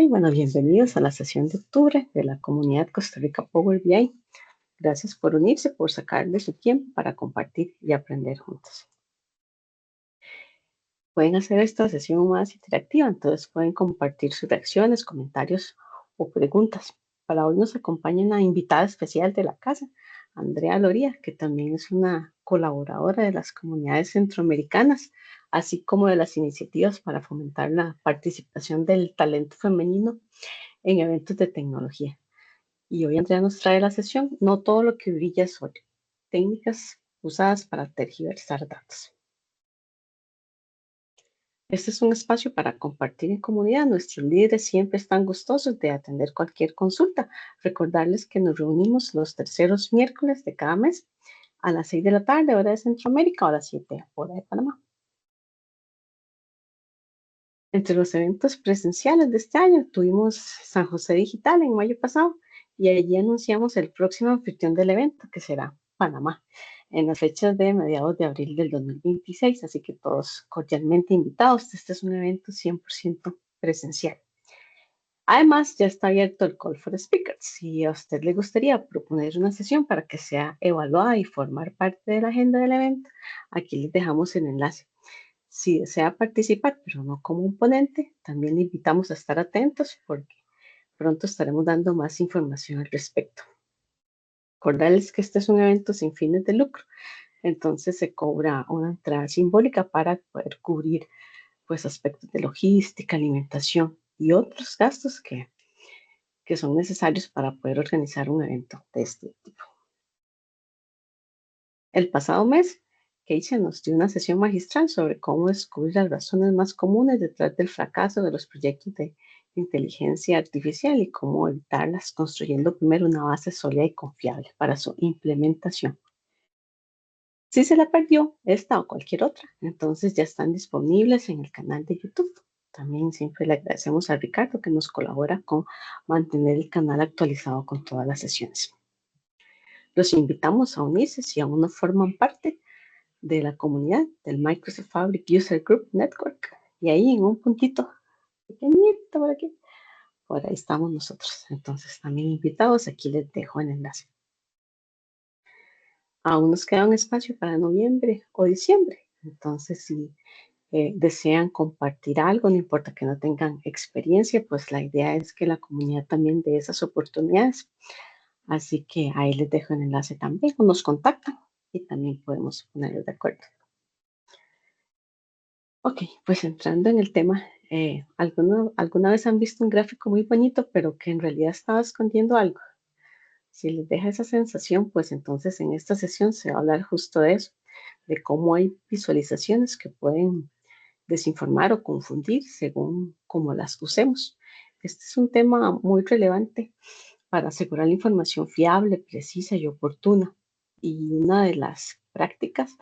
Y bueno, bienvenidos a la sesión de octubre de la comunidad Costa Rica Power BI. Gracias por unirse, por sacar de su tiempo para compartir y aprender juntos. Pueden hacer esta sesión más interactiva, entonces pueden compartir sus reacciones, comentarios o preguntas. Para hoy nos acompaña una invitada especial de la casa, Andrea Loría, que también es una colaboradora de las comunidades centroamericanas, así como de las iniciativas para fomentar la participación del talento femenino en eventos de tecnología. Y hoy Andrea nos trae la sesión No todo lo que brilla es oro, técnicas usadas para tergiversar datos. Este es un espacio para compartir en comunidad. Nuestros líderes siempre están gustosos de atender cualquier consulta. Recordarles que nos reunimos los terceros miércoles de cada mes a las 6 de la tarde, hora de Centroamérica, o a las 7, hora de Panamá. Entre los eventos presenciales de este año tuvimos San José Digital en mayo pasado y allí anunciamos el próximo anfitrión del evento, que será Panamá, en las fechas de mediados de abril del 2026, así que todos cordialmente invitados. Este es un evento 100% presencial. Además, ya está abierto el Call for Speakers. Si a usted le gustaría proponer una sesión para que sea evaluada y formar parte de la agenda del evento, aquí les dejamos el enlace. Si desea participar, pero no como un ponente, también le invitamos a estar atentos porque pronto estaremos dando más información al respecto. Recordarles que este es un evento sin fines de lucro, entonces se cobra una entrada simbólica para poder cubrir pues aspectos de logística, alimentación y otros gastos que son necesarios para poder organizar un evento de este tipo. El pasado mes, Keisha nos dio una sesión magistral sobre cómo descubrir las razones más comunes detrás del fracaso de los proyectos de inteligencia artificial y cómo evitarlas, construyendo primero una base sólida y confiable para su implementación. Si se la perdió, esta o cualquier otra, entonces ya están disponibles en el canal de YouTube. También siempre le agradecemos a Ricardo que nos colabora con mantener el canal actualizado con todas las sesiones. Los invitamos a unirse si aún no forman parte de la comunidad del Microsoft Fabric User Group Network. Y ahí en un puntito pequeñito por ahí estamos nosotros. Entonces también invitados, aquí les dejo el enlace. Aún nos queda un espacio para noviembre o diciembre. Entonces, si desean compartir algo, no importa que no tengan experiencia, pues la idea es que la comunidad también dé esas oportunidades. Así que ahí les dejo el enlace también, o nos contactan y también podemos ponerlos de acuerdo. Ok, pues entrando en el tema, ¿alguna vez han visto un gráfico muy bonito, pero que en realidad estaba escondiendo algo? Si les deja esa sensación, pues entonces en esta sesión se va a hablar justo de eso, de cómo hay visualizaciones que pueden desinformar o confundir según cómo las usemos. Este es un tema muy relevante para asegurar la información fiable, precisa y oportuna. Y una de las prácticas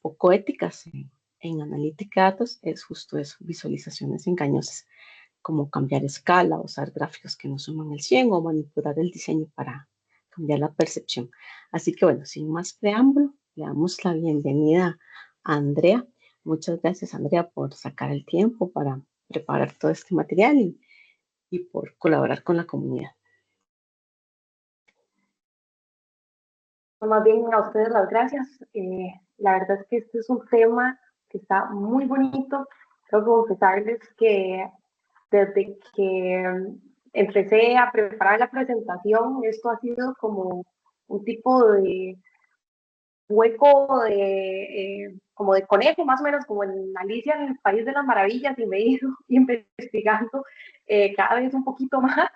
poco éticas en analítica de datos es justo eso, visualizaciones engañosas, como cambiar escala, usar gráficos que no suman el 100 o manipular el diseño para cambiar la percepción. Así que bueno, sin más preámbulo, le damos la bienvenida a Andrea. Muchas gracias, Andrea, por sacar el tiempo para preparar todo este material y por colaborar con la comunidad. Más bien a ustedes las gracias. La verdad es que este es un tema que está muy bonito. Tengo que confesarles que desde que empecé a preparar la presentación, esto ha sido como un tipo de hueco como de conejo, más o menos como en Alicia en el País de las Maravillas, y me he ido investigando cada vez un poquito más.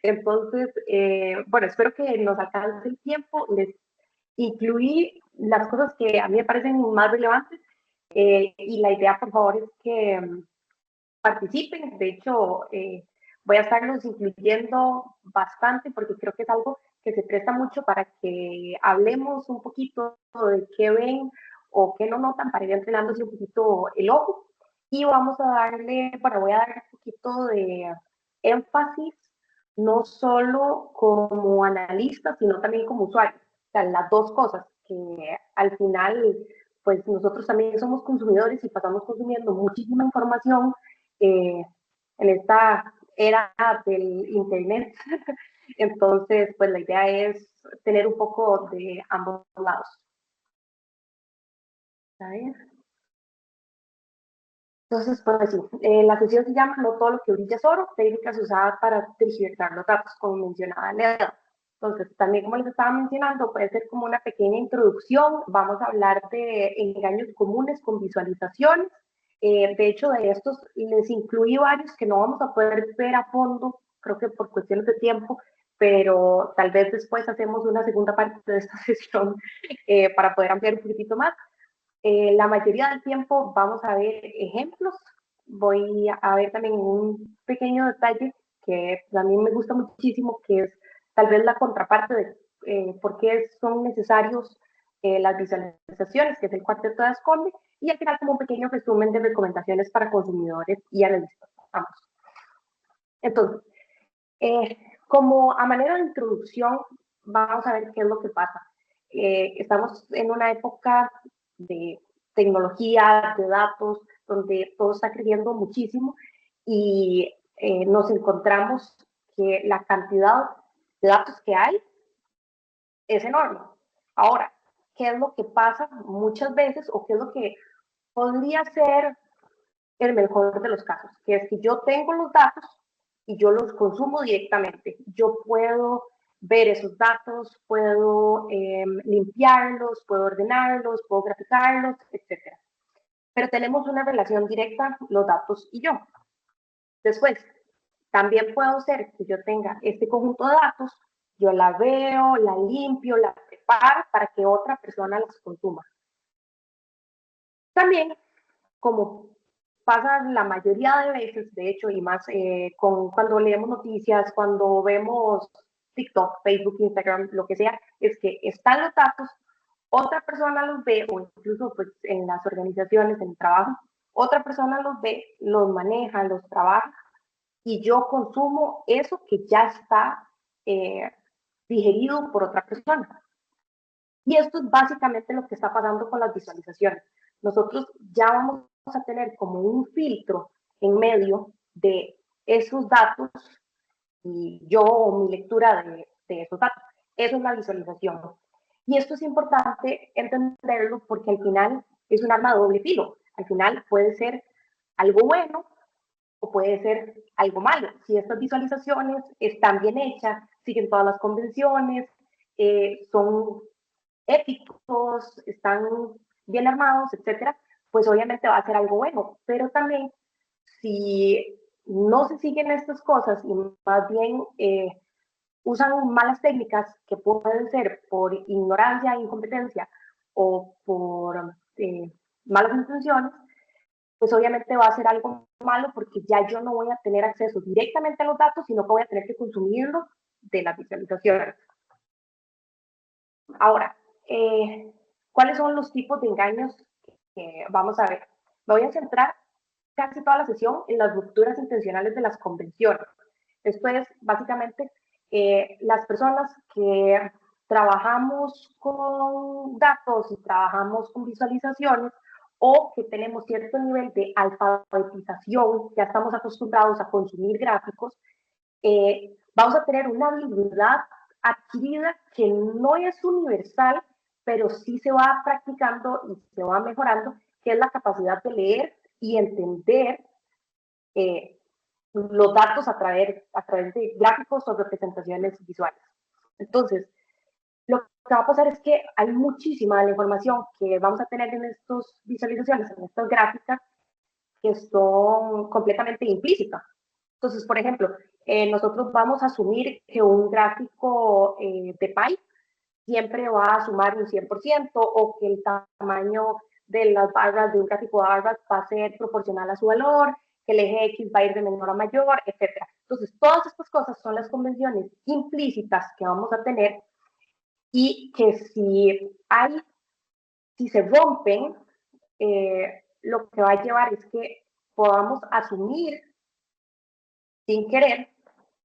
Entonces, bueno, espero que nos alcance el tiempo. Les incluí las cosas que a mí me parecen más relevantes, y la idea, por favor, es que participen. De hecho, voy a estarlos incluyendo bastante porque creo que es algo que se presta mucho para que hablemos un poquito de qué ven o qué no notan para ir entrenándose un poquito el ojo. Y vamos a darle, bueno, voy a dar un poquito de énfasis, no solo como analista, sino también como usuario. O sea, las dos cosas, que al final, pues nosotros también somos consumidores y pasamos consumiendo muchísima información en esta era del internet. Entonces, pues la idea es tener un poco de ambos lados. ¿Sabes? Entonces, pues sí, la sesión se llama No todo lo que brilla es oro, técnicas usadas para tergiversar los datos, como mencionaba Leda. Entonces, también como les estaba mencionando, puede ser como una pequeña introducción. Vamos a hablar de engaños comunes con visualizaciones. De hecho, de estos les incluí varios que no vamos a poder ver a fondo, creo que por cuestiones de tiempo, pero tal vez después hacemos una segunda parte de esta sesión para poder ampliar un poquitito más. La mayoría del tiempo vamos a ver ejemplos. Voy a ver también un pequeño detalle que a mí me gusta muchísimo, que es tal vez la contraparte de por qué son necesarios las visualizaciones, que es el cuarteto de Ascombe, y al final como un pequeño resumen de recomendaciones para consumidores y analistas. Vamos. Entonces, como a manera de introducción, vamos a ver qué es lo que pasa. Estamos en una época de tecnología, de datos, donde todo está creciendo muchísimo y nos encontramos que la cantidad de datos que hay es enorme. Ahora, ¿qué es lo que pasa muchas veces o qué es lo que podría ser el mejor de los casos? Que es que yo tengo los datos y yo los consumo directamente. Yo puedo ver esos datos, puedo limpiarlos, puedo ordenarlos, puedo graficarlos, etcétera. Pero tenemos una relación directa, los datos y yo. Después, también puedo ser que yo tenga este conjunto de datos, yo la veo, la limpio, la preparo para que otra persona las consuma. También, como pasa la mayoría de veces, de hecho, y más cuando leemos noticias, cuando vemos TikTok, Facebook, Instagram, lo que sea, es que están los datos, otra persona los ve, o incluso pues, en las organizaciones, en el trabajo, otra persona los ve, los maneja, los trabaja, y yo consumo eso que ya está digerido por otra persona. Y esto es básicamente lo que está pasando con las visualizaciones. Nosotros ya vamos a tener como un filtro en medio de esos datos y yo mi lectura de esos datos. Eso es la visualización. Y esto es importante entenderlo porque al final es un arma de doble filo. Al final puede ser algo bueno o puede ser algo malo. Si estas visualizaciones están bien hechas, siguen todas las convenciones, son éticos, están bien armados, etcétera, pues obviamente va a ser algo bueno. Pero también, si no se siguen estas cosas y más bien usan malas técnicas que pueden ser por ignorancia, incompetencia o por malas intenciones, pues obviamente va a ser algo malo porque ya yo no voy a tener acceso directamente a los datos, sino que voy a tener que consumirlos de las visualizaciones. Ahora, ¿cuáles son los tipos de engaños que vamos a ver? Me voy a centrar casi toda la sesión en las rupturas intencionales de las convenciones. Esto es básicamente las personas que trabajamos con datos y trabajamos con visualizaciones o que tenemos cierto nivel de alfabetización, ya estamos acostumbrados a consumir gráficos, vamos a tener una habilidad adquirida que no es universal, pero sí se va practicando y se va mejorando, que es la capacidad de leer y entender los datos a través de gráficos o representaciones visuales. Entonces, lo que va a pasar es que hay muchísima de la información que vamos a tener en estas visualizaciones, en estas gráficas, que son completamente implícitas. Entonces, por ejemplo, nosotros vamos a asumir que un gráfico de pie siempre va a sumar un 100% o que el tamaño de las barras de un gráfico de barras va a ser proporcional a su valor, que el eje X va a ir de menor a mayor, etc. Entonces, todas estas cosas son las convenciones implícitas que vamos a tener y que si se rompen, lo que va a llevar es que podamos asumir sin querer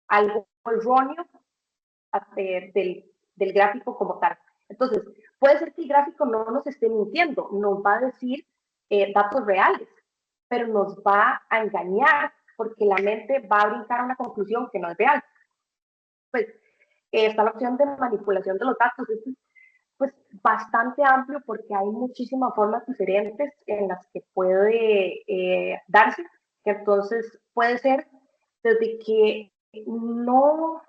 algo erróneo del gráfico como tal. Entonces, puede ser que el gráfico no nos esté mintiendo, nos va a decir datos reales, pero nos va a engañar porque la mente va a brincar a una conclusión que no es real. Pues está la opción de manipulación de los datos. Esto es pues bastante amplio porque hay muchísimas formas diferentes en las que puede darse. Entonces puede ser desde que no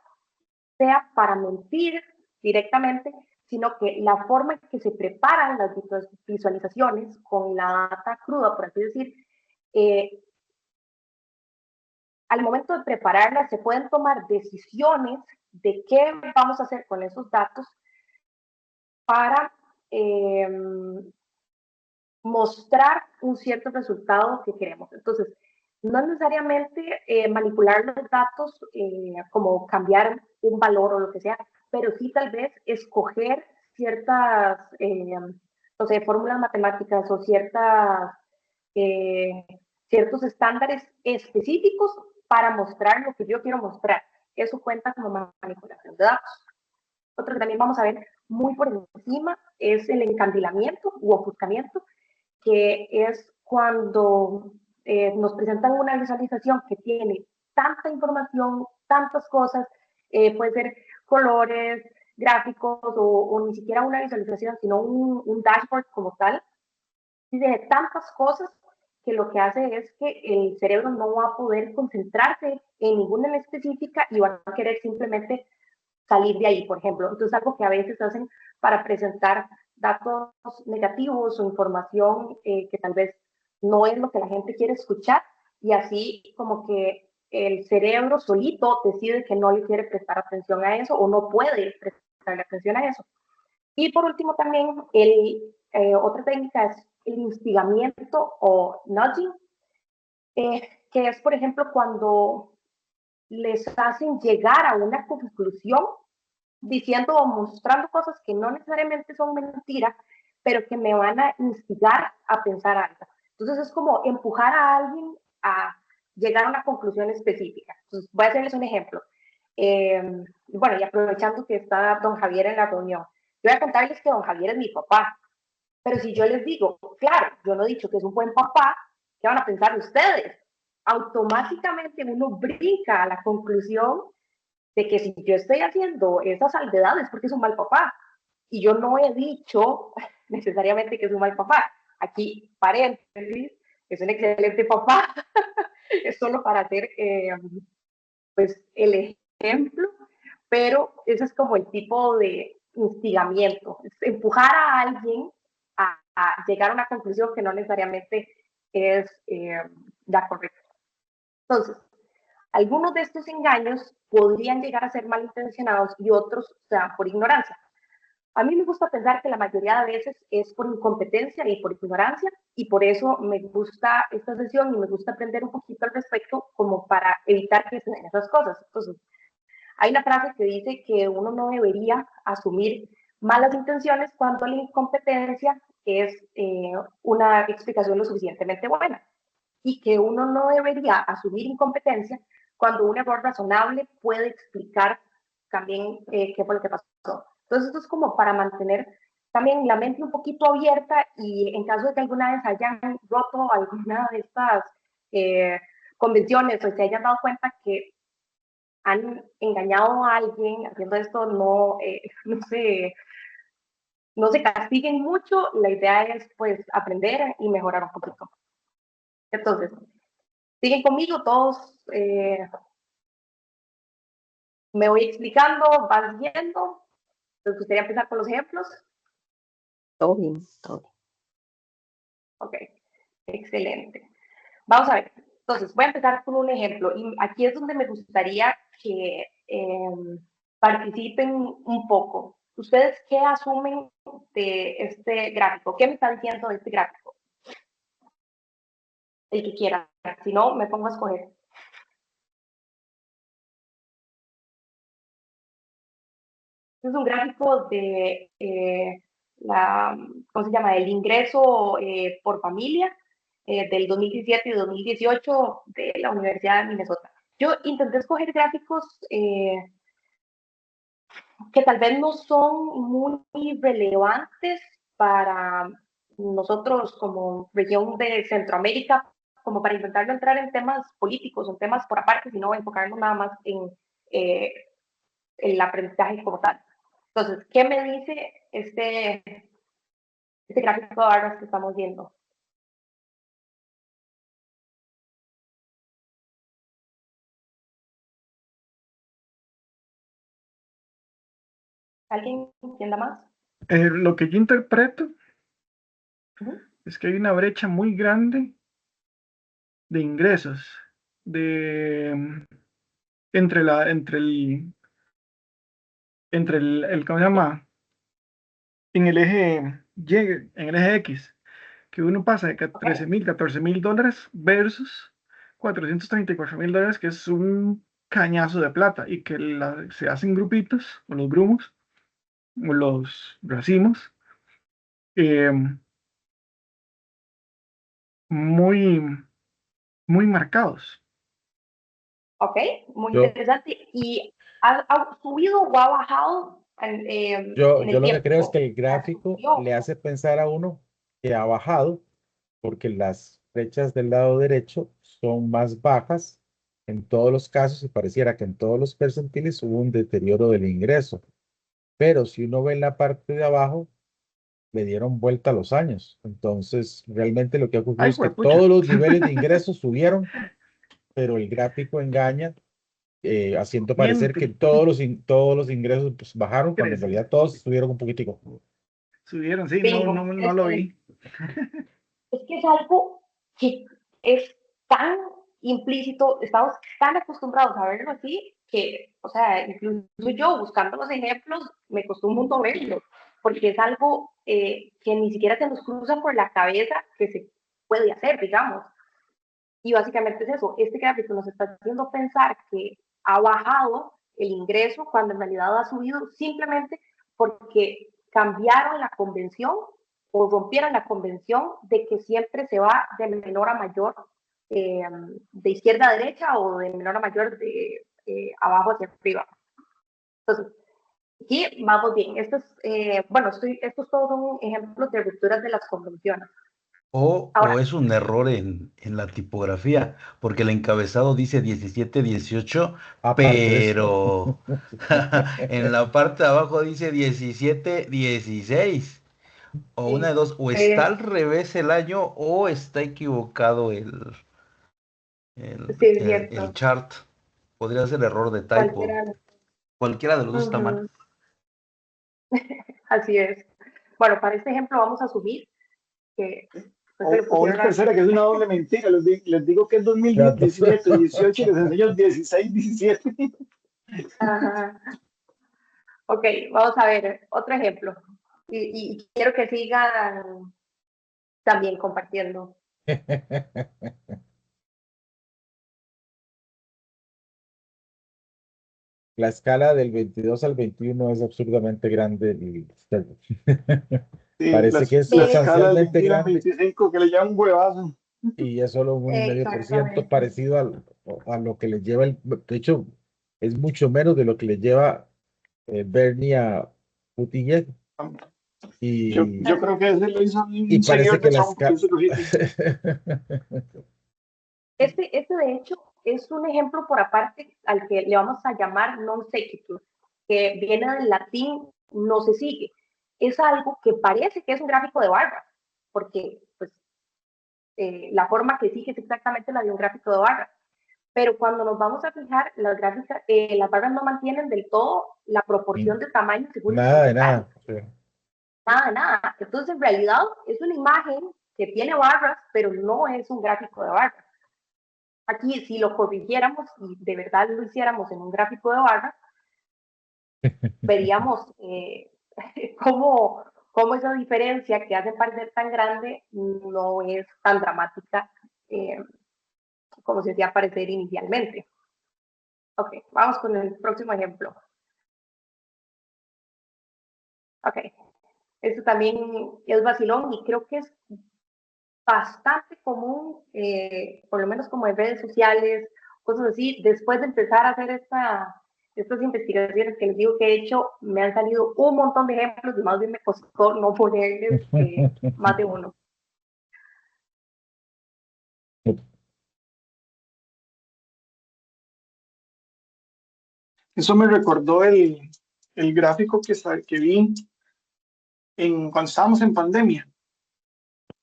sea para mentir directamente, sino que la forma en que se preparan las visualizaciones con la data cruda, por así decir, eh, al momento de prepararlas se pueden tomar decisiones de qué vamos a hacer con esos datos para mostrar un cierto resultado que queremos. Entonces, no necesariamente manipular los datos como cambiar un valor o lo que sea, pero sí tal vez escoger ciertas, no sé, fórmulas matemáticas o ciertos estándares específicos para mostrar lo que yo quiero mostrar. Eso cuenta como manipulación de datos. Otro que también vamos a ver muy por encima es el encandilamiento u ofuscamiento, que es cuando nos presentan una visualización que tiene tanta información, tantas cosas, puede ser colores, gráficos o ni siquiera una visualización, sino un dashboard como tal, y de tantas cosas que lo que hace es que el cerebro no va a poder concentrarse en ninguna en específica y va a querer simplemente salir de ahí, por ejemplo. Entonces, algo que a veces hacen para presentar datos negativos o información que tal vez no es lo que la gente quiere escuchar, y así como que el cerebro solito decide que no le quiere prestar atención a eso o no puede prestarle atención a eso. Y por último también, otra técnica es el instigamiento o nudging, que es, por ejemplo, cuando les hacen llegar a una conclusión diciendo o mostrando cosas que no necesariamente son mentiras, pero que me van a instigar a pensar algo. Entonces es como empujar a alguien a llegar a una conclusión específica. Entonces voy a hacerles un ejemplo. Bueno, y aprovechando que está don Javier en la reunión, yo voy a contarles que don Javier es mi papá, pero si yo les digo, claro, yo no he dicho que es un buen papá, ¿qué van a pensar ustedes? Automáticamente uno brinca a la conclusión de que si yo estoy haciendo esas salvedades porque es un mal papá. Y yo no he dicho necesariamente que es un mal papá. Aquí, paréntesis, es un excelente papá. Es solo para hacer pues, el ejemplo, pero ese es como el tipo de instigamiento, es empujar a alguien a llegar a una conclusión que no necesariamente es la correcta. Entonces, algunos de estos engaños podrían llegar a ser malintencionados y otros sean por ignorancia. A mí me gusta pensar que la mayoría de veces es por incompetencia y por ignorancia, y por eso me gusta esta sesión y me gusta aprender un poquito al respecto como para evitar que se den esas cosas. Entonces, hay una frase que dice que uno no debería asumir malas intenciones cuando la incompetencia es una explicación lo suficientemente buena, y que uno no debería asumir incompetencia cuando un error razonable puede explicar también qué fue lo que pasó. Entonces, esto es como para mantener también la mente un poquito abierta, y en caso de que alguna vez hayan roto alguna de estas convenciones o se hayan dado cuenta que han engañado a alguien haciendo esto, no se castiguen mucho. La idea es pues aprender y mejorar un poquito. Entonces, siguen conmigo todos, me voy explicando, vas viendo. ¿Les gustaría empezar con los ejemplos? Todo bien, todo bien. Ok, excelente. Vamos a ver. Entonces, voy a empezar con un ejemplo. Y aquí es donde me gustaría que participen un poco. ¿Ustedes qué asumen de este gráfico? ¿Qué me está diciendo de este gráfico? El que quiera. Si no, me pongo a escoger. Este es un gráfico de ¿cómo se llama? El ingreso por familia del 2017 y 2018 de la Universidad de Minnesota. Yo intenté escoger gráficos que tal vez no son muy relevantes para nosotros como región de Centroamérica, como para intentar no entrar en temas políticos o en temas por aparte, sino enfocarnos nada más en el aprendizaje como tal. Entonces, ¿qué me dice este gráfico de barras que estamos viendo? ¿Alguien entienda más? Lo que yo interpreto es que hay una brecha muy grande de ingresos entre ¿cómo se llama? En el eje Y, en el eje X, que uno pasa de $13,000 versus $434,000, que es un cañazo de plata, y que se hacen grupitos, o los grumos, o los racimos, eh, muy, muy marcados. Ok, muy interesante. ¿Y ha subido o ha bajado en Yo el lo que creo es tiempo? que el gráfico le hace pensar a uno que ha bajado porque las flechas del lado derecho son más bajas en todos los casos y pareciera que en todos los percentiles hubo un deterioro del ingreso. Pero si uno ve en la parte de abajo, le dieron vuelta a los años. Entonces, realmente lo que ha ocurrido Ay, es que juepucha. todos los niveles de ingresos subieron, pero el gráfico engaña, haciendo parecer que Miente. todos los ingresos pues, bajaron, cuando en Crece. realidad todos subieron un poquitico. Subieron, sí, no, Bingo. no, no lo vi. Es que es algo que es tan implícito, estamos tan acostumbrados a verlo así, que, o sea, incluso yo buscando los ejemplos, me costó un montón verlo, porque es algo que ni siquiera se nos cruza por la cabeza que se puede hacer, digamos. Y básicamente es eso, este gráfico nos está haciendo pensar que ha bajado el ingreso cuando en realidad ha subido simplemente porque cambiaron la convención o rompieron la convención de que siempre se va de menor a mayor, de izquierda a derecha o de menor a mayor de abajo hacia arriba. Entonces, aquí vamos bien. Estos todos son ejemplos de rupturas de las convenciones. O Ahora, es un error en la tipografía, porque el encabezado dice 17-18, Aparte de eso. pero en la parte de abajo dice 17-16. O una de dos, o está al revés el año o está equivocado sí, es el cierto. chart. Podría ser error de typo. Cualquiera. Cualquiera de los dos está mal. Así es. Bueno, para este ejemplo vamos a asumir que O una tercera que es una doble mentira. Les digo que es 2017, 18 y les enseño 16, 17. Ajá. Ok, vamos a ver otro ejemplo. Y quiero que sigan también compartiendo. La escala del 22 al 21 es absurdamente grande y Sí, parece que es la escala del sustancialmente 21 al grande 25 que le llaman un huevazo. y es solo un 1,5% Exactamente. parecido a lo que le lleva de hecho, es mucho menos de lo que le lleva Bernie a Buttigieg y, Yo creo que ese lo hizo y un parece seguidor que de la Trump que escala... hizo lo mismo. Este de hecho es un ejemplo por aparte al que le vamos a llamar non sequitur, que viene del latín no se sigue. Es algo que parece que es un gráfico de barras, porque pues, la forma que sigue es exactamente la de un gráfico de barras. Pero cuando nos vamos a fijar, las barras no mantienen del todo la proporción de tamaño según el Nada de comentario. nada. Sí. Nada de nada. Entonces, en realidad, es una imagen que tiene barras, pero no es un gráfico de barras. Aquí, si lo corrigiéramos y de verdad lo hiciéramos en un gráfico de barras, veríamos cómo esa diferencia que hace parecer tan grande no es tan dramática como se hacía parecer inicialmente. Ok, vamos con el próximo ejemplo. Ok, esto también es vacilón y creo que es bastante común, por lo menos como en redes sociales, cosas así. Después de empezar a hacer estas investigaciones que les digo que he hecho, me han salido un montón de ejemplos y más bien me costó no ponerles más de uno. Eso me recordó el gráfico que vi cuando estábamos en pandemia,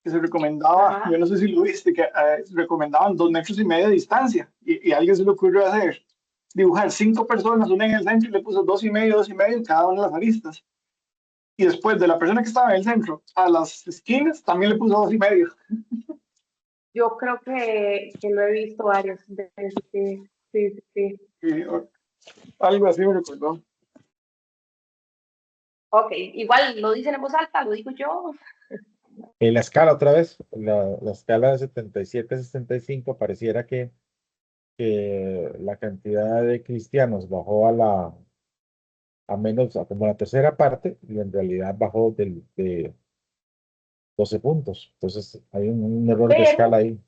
que se recomendaba, Ajá. yo no sé si lo viste, que recomendaban 2,5 metros de distancia, y a alguien se le ocurrió dibujar 5 personas, una en el centro, y le puso 2,5, 2,5 en cada una de las aristas. Y después de la persona que estaba en el centro a las esquinas, también le puso 2,5. Yo creo que lo he visto varios. Sí. Algo así me recordó. Ok, igual lo dicen en voz alta, lo digo yo. En la escala otra vez, la escala de 77 a 65, pareciera que la cantidad de cristianos bajó a menos, como la tercera parte, y en realidad bajó de 12 puntos. Entonces hay un error de Pero escala ahí.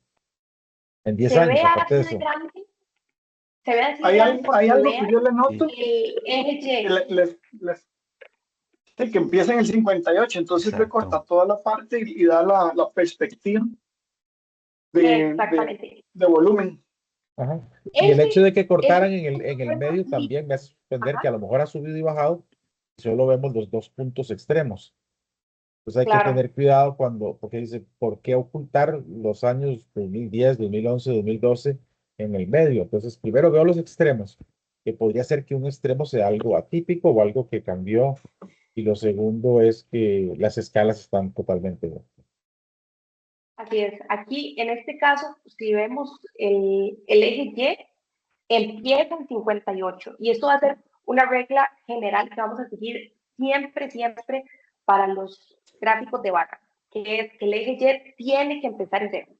En 10 se años, ve aparte de así de eso. grande, se ve así de Hay, grande hay porque algo que vean yo le Sí. noto, el eje que, Y. que empieza en el 58, entonces recorta Exacto. toda la parte y da la perspectiva de, Exactamente. de volumen. Ajá. Y el hecho Ese, de que ese cortaran punto en el es medio facilito. también me hace entender Ajá, que a lo mejor ha subido y bajado, y solo vemos los dos puntos extremos. Entonces hay que claro. tener cuidado porque dice, ¿por qué ocultar los años 2010, 2011, 2012 en el medio? Entonces, primero veo los extremos, que podría ser que un extremo sea algo atípico o algo que cambió, y lo segundo es que las escalas están totalmente bien. Así es. Aquí, en este caso, si vemos el eje Y, empieza en 58. Y esto va a ser una regla general que vamos a seguir siempre para los gráficos de barra, que es que el eje Y tiene que empezar en cero.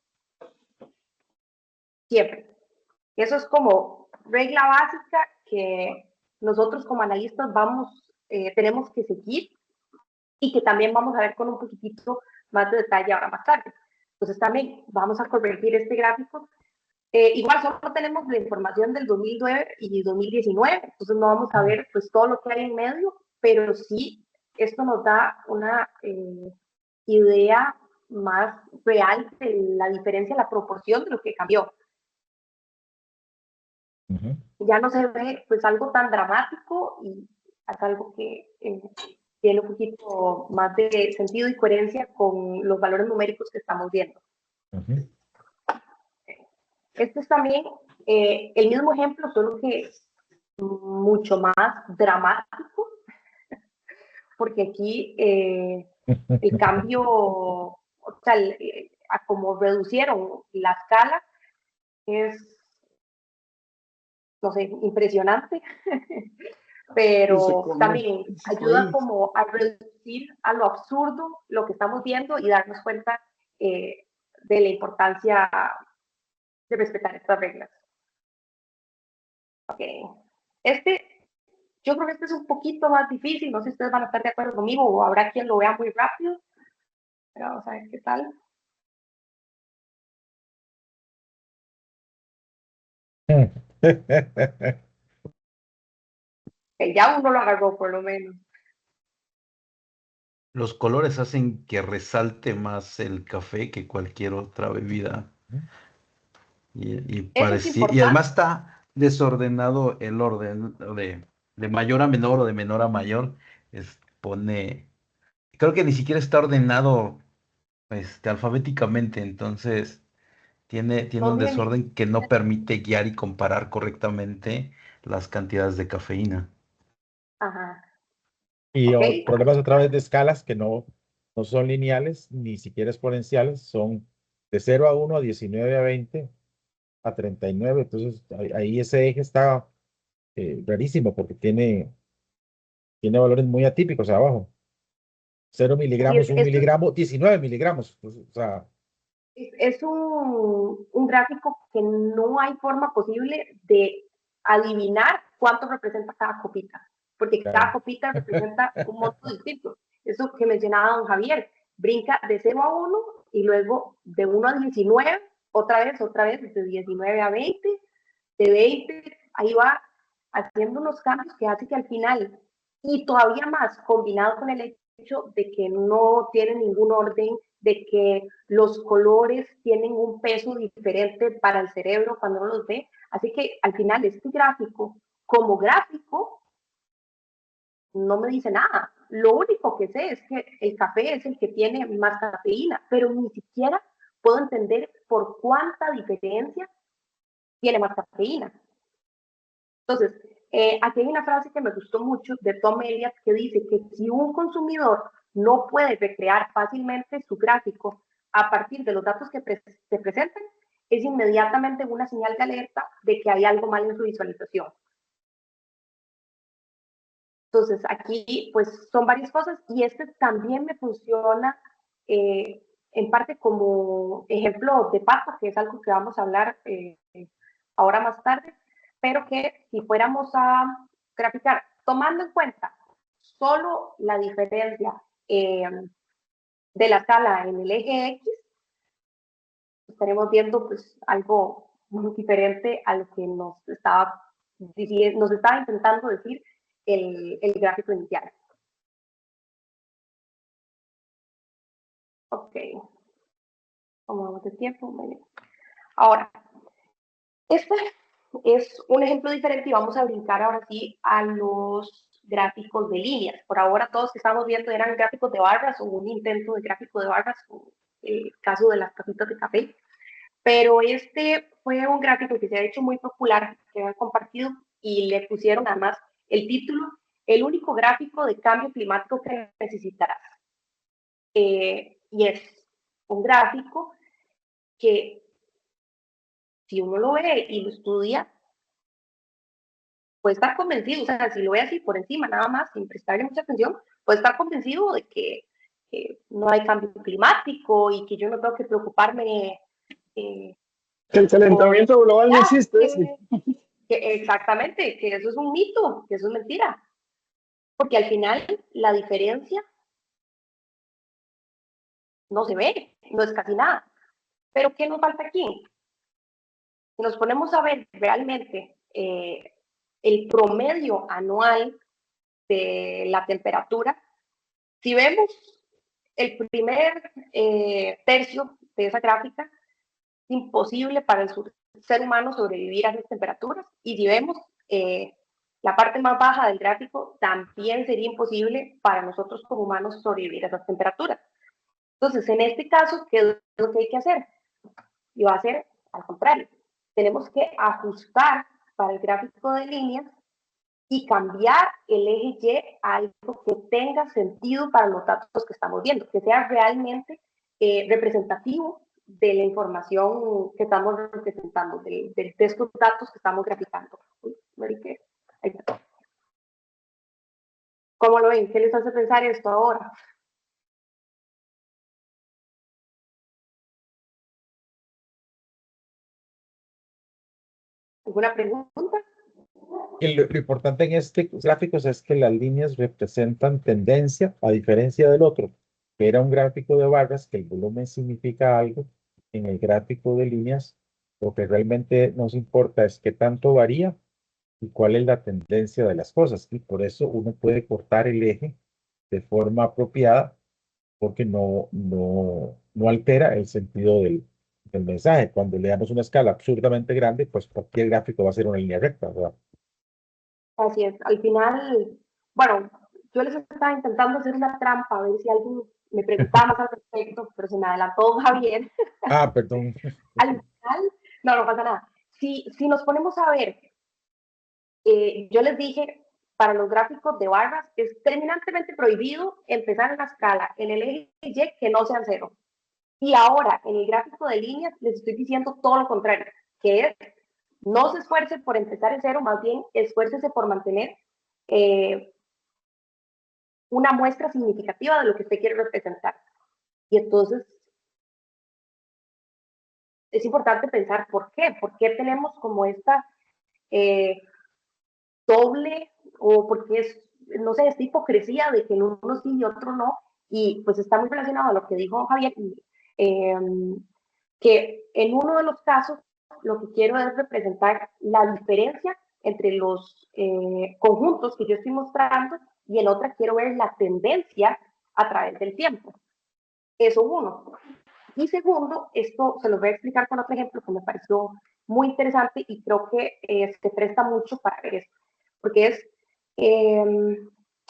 Siempre. Eso es como regla básica que nosotros como analistas tenemos que seguir y que también vamos a ver con un poquitito más de detalle ahora más tarde. Entonces también vamos a corregir este gráfico. Igual solo tenemos la información del 2009 y 2019, entonces no vamos a ver pues todo lo que hay en medio, pero sí esto nos da una idea más real de la diferencia, la proporción de lo que cambió. Ujú. Ya no se ve pues algo tan dramático y es algo que tiene un poquito más de sentido y coherencia con los valores numéricos que estamos viendo. Ujú. Este es también el mismo ejemplo, solo que mucho más dramático, porque aquí el cambio, o sea, a como reducieron la escala, es, no sé, impresionante, pero también ayuda como a reducir a lo absurdo lo que estamos viendo y darnos cuenta de la importancia de respetar estas reglas. Ok. Yo creo que este es un poquito más difícil, no sé si ustedes van a estar de acuerdo conmigo o habrá quien lo vea muy rápido, pero vamos a ver qué tal. Que ya uno lo agarró por lo menos. Los colores hacen que resalte más el café que cualquier otra bebida. Eso es Y importante. además está desordenado el orden de mayor a menor o de menor a mayor. Creo que ni siquiera está ordenado alfabéticamente, entonces tiene No un tiene desorden que no permite guiar y comparar correctamente las cantidades de cafeína. Ajá. Y Ok. problemas otra vez de escalas que no son lineales ni siquiera exponenciales, son de 0 a 1, a 19, a 20, a 39. Entonces ahí ese eje está rarísimo porque tiene valores muy atípicos abajo. 0 Así miligramos, 1 esto miligramo, 19 miligramos. Pues, o sea, es un gráfico que no hay forma posible de adivinar cuánto representa cada copita, porque cada claro. copita representa un monto distinto. Eso que mencionaba don Javier, brinca de 0 a 1 y luego de 1 a 19, otra vez, de 19 a 20, de 20, ahí va haciendo unos cambios que hace que al final, y todavía más combinado con el hecho de que no tiene ningún orden, de que los colores tienen un peso diferente para el cerebro cuando uno los ve. Así que al final este gráfico como gráfico no me dice nada. Lo único que sé es que el café es el que tiene más cafeína, pero ni siquiera puedo entender por cuánta diferencia tiene más cafeína. Entonces, aquí hay una frase que me gustó mucho de Tom Elliott que dice que si un consumidor no puede recrear fácilmente su gráfico a partir de los datos que se presentan, es inmediatamente una señal de alerta de que hay algo mal en su visualización. Entonces, aquí pues son varias cosas y este también me funciona en parte como ejemplo de paso, que es algo que vamos a hablar ahora más tarde, pero que si fuéramos a graficar, tomando en cuenta solo la diferencia de la escala en el eje X, estaremos viendo pues algo muy diferente a lo que nos estaba intentando decir el gráfico inicial. Ok, como vamos de tiempo. Ahora, este es un ejemplo diferente y vamos a brincar ahora sí a los gráficos de líneas. Por ahora todos que estamos viendo eran gráficos de barras o un intento de gráfico de barras, como el caso de las tapitas de café. Pero este fue un gráfico que se ha hecho muy popular, que han compartido y le pusieron además el título, el único gráfico de cambio climático que necesitarás. Y es un gráfico que si uno lo ve y lo estudia, puede estar convencido, o sea, si lo ve así por encima nada más, sin prestarle mucha atención, puede estar convencido de que no hay cambio climático y que yo no tengo que preocuparme. Que el calentamiento global no existe. Exactamente, que eso es un mito, que eso es mentira. Porque al final la diferencia no se ve, no es casi nada. Pero ¿qué nos falta aquí? Si nos ponemos a ver realmente el promedio anual de la temperatura, si vemos el primer tercio de esa gráfica, es imposible para el ser humano sobrevivir a esas temperaturas. Y si vemos la parte más baja del gráfico, también sería imposible para nosotros como humanos sobrevivir a esas temperaturas. Entonces, en este caso, ¿qué es lo que hay que hacer? Y va a ser al contrario. Tenemos que ajustar para el gráfico de líneas y cambiar el eje Y a algo que tenga sentido para los datos que estamos viendo, que sea realmente representativo de la información que estamos representando, de estos datos que estamos graficando. ¿Cómo lo ven? ¿Qué les hace pensar esto ahora? ¿Alguna pregunta? Lo importante en este gráfico es que las líneas representan tendencia, a diferencia del otro, que era un gráfico de barras, que el volumen significa algo. En el gráfico de líneas, lo que realmente nos importa es qué tanto varía y cuál es la tendencia de las cosas. Y por eso uno puede cortar el eje de forma apropiada, porque no altera el sentido del mensaje. Cuando le damos una escala absurdamente grande, pues cualquier gráfico va a ser una línea recta, ¿verdad? Así es. Al final, bueno, yo les estaba intentando hacer una trampa, a ver si alguien me preguntaba más al respecto, pero se me adelantó Javier. Ah, perdón. Al final, no pasa nada. Si nos ponemos a ver, yo les dije, para los gráficos de barras, es terminantemente prohibido empezar en la escala en el eje Y que no sean cero. Y ahora, en el gráfico de líneas, les estoy diciendo todo lo contrario, que es, no se esfuerce por empezar en cero, más bien esfuércese por mantener una muestra significativa de lo que usted quiere representar. Y entonces, es importante pensar por qué tenemos como esta doble, o porque es, no sé, esta hipocresía de que en uno sí y otro no, y pues está muy relacionado a lo que dijo Javier, que en uno de los casos lo que quiero es representar la diferencia entre los conjuntos que yo estoy mostrando, y en otra quiero ver la tendencia a través del tiempo. Eso uno. Y segundo, esto se lo voy a explicar con otro ejemplo que me pareció muy interesante y creo que se presta mucho para ver esto. porque es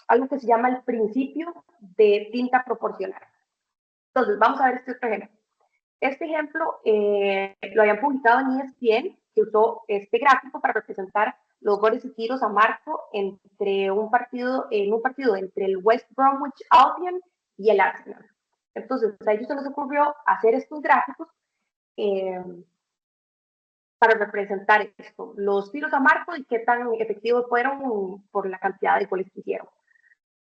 algo que se llama el principio de tinta proporcional. Entonces, vamos a ver este otro ejemplo. Este ejemplo lo habían publicado en ESPN, que usó este gráfico para representar los goles y tiros a marco entre un partido entre el West Bromwich Albion y el Arsenal. Entonces, a ellos se les ocurrió hacer estos gráficos para representar esto, los tiros a marco y qué tan efectivos fueron por la cantidad de goles que hicieron.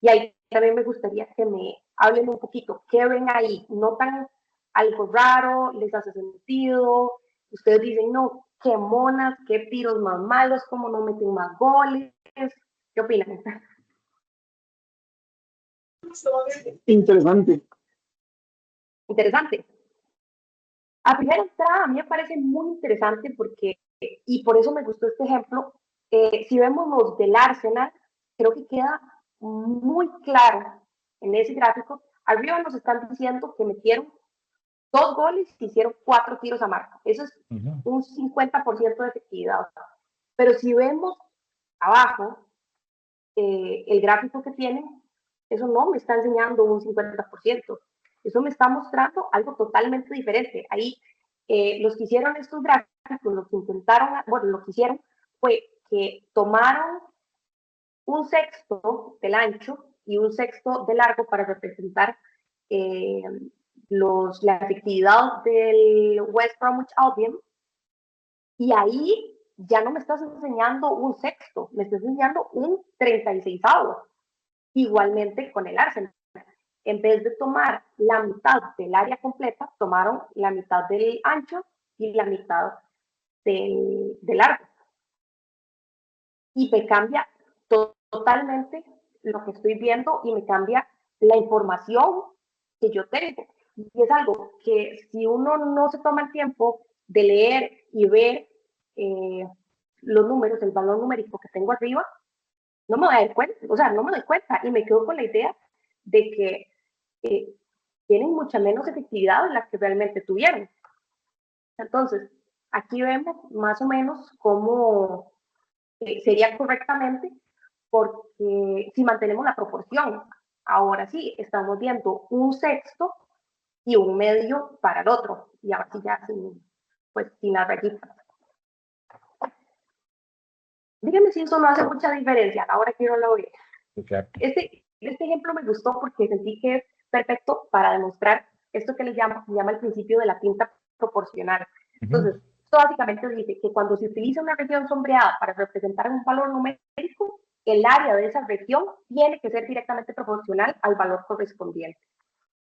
Y ahí también me gustaría que me hablen un poquito, ¿qué ven ahí? ¿Notan algo raro? ¿Les hace sentido? Ustedes dicen, no, qué monas, qué tiros más malos, cómo no meten más goles. ¿Qué opinan? Interesante. Interesante. A primera entrada, a mí me parece muy interesante porque, y por eso me gustó este ejemplo, si vemos los del Arsenal, creo que queda muy claro en ese gráfico. Arriba nos están diciendo que metieron 2 goles y hicieron 4 tiros a marco. Eso es un 50% de efectividad. Pero si vemos abajo el gráfico que tienen, eso no me está enseñando un 50%. Eso me está mostrando algo totalmente diferente. Ahí los que hicieron estos gráficos, lo que intentaron, bueno, lo que hicieron fue que tomaron un sexto del ancho y un sexto de largo para representar la efectividad del West Bromwich Albion, y ahí ya no me estás enseñando un sexto, me estás enseñando un 36avo. Igualmente con el Arsenal. En vez de tomar la mitad del área completa, tomaron la mitad del ancho y la mitad del largo. Y me cambia totalmente lo que estoy viendo y me cambia la información que yo tengo. Y es algo que si uno no se toma el tiempo de leer y ver los números, el valor numérico que tengo arriba, no me doy cuenta, o sea, no me doy cuenta y me quedo con la idea de que tienen mucha menos efectividad de la que realmente tuvieron. Entonces, aquí vemos más o menos cómo sería correctamente, porque si mantenemos la proporción, ahora sí, estamos viendo un sexto y un medio para el otro, y ahora sí ya sin las rayitas. Dígame si eso no hace mucha diferencia a la hora que yo lo veo. Este ejemplo me gustó porque sentí que es perfecto para demostrar esto que se llama el principio de la tinta proporcional. Entonces, esto básicamente dice que cuando se utiliza una región sombreada para representar un valor numérico, el área de esa región tiene que ser directamente proporcional al valor correspondiente.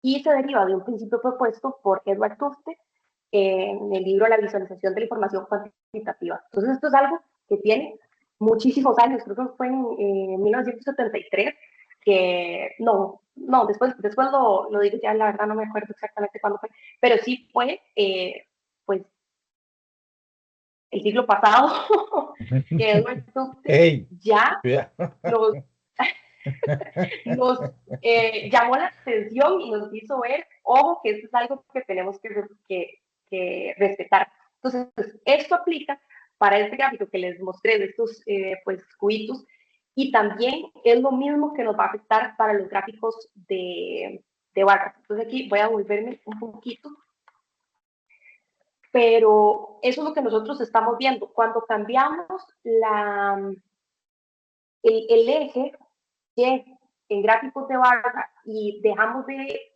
Y se deriva de un principio propuesto por Edward Tufte en el libro La visualización de la información cuantitativa. Entonces, esto es algo que tiene muchísimos años, creo que fue en 1973, que después lo digo, ya la verdad no me acuerdo exactamente cuándo fue, pero sí fue, pues, el siglo pasado, que Edward Tufte ya nos llamó la atención y nos hizo ver, ojo, que esto es algo que tenemos que respetar. Entonces, esto aplica para este gráfico que les mostré de estos pues, cubitos, y también es lo mismo que nos va a afectar para los gráficos de barras. Entonces aquí voy a volverme un poquito, pero eso es lo que nosotros estamos viendo. Cuando cambiamos el eje Y en gráficos de barra y dejamos de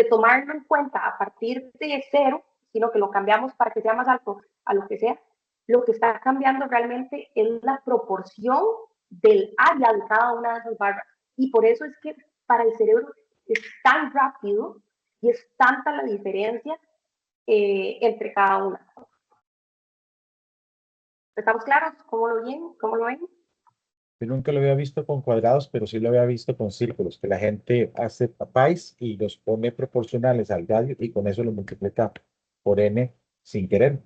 tomarlo en cuenta a partir de 0, sino que lo cambiamos para que sea más alto a lo que sea, lo que está cambiando realmente es la proporción del área de cada una de esas barras. Y por eso es que para el cerebro es tan rápido y es tanta la diferencia entre cada una. ¿Estamos claros? ¿Cómo lo ven? Yo nunca lo había visto con cuadrados, pero sí lo había visto con círculos, que la gente hace papáis y los pone proporcionales al radio y con eso lo multiplica por n sin querer,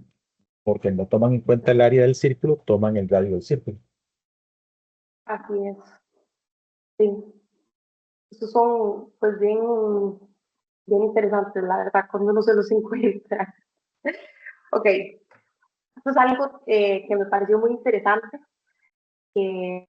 porque no toman en cuenta el área del círculo, toman el radio del círculo. Así es. Sí. Estos son pues bien interesantes, la verdad, cuando uno se los encuentra. Ok, Esto es algo que me pareció muy interesante, que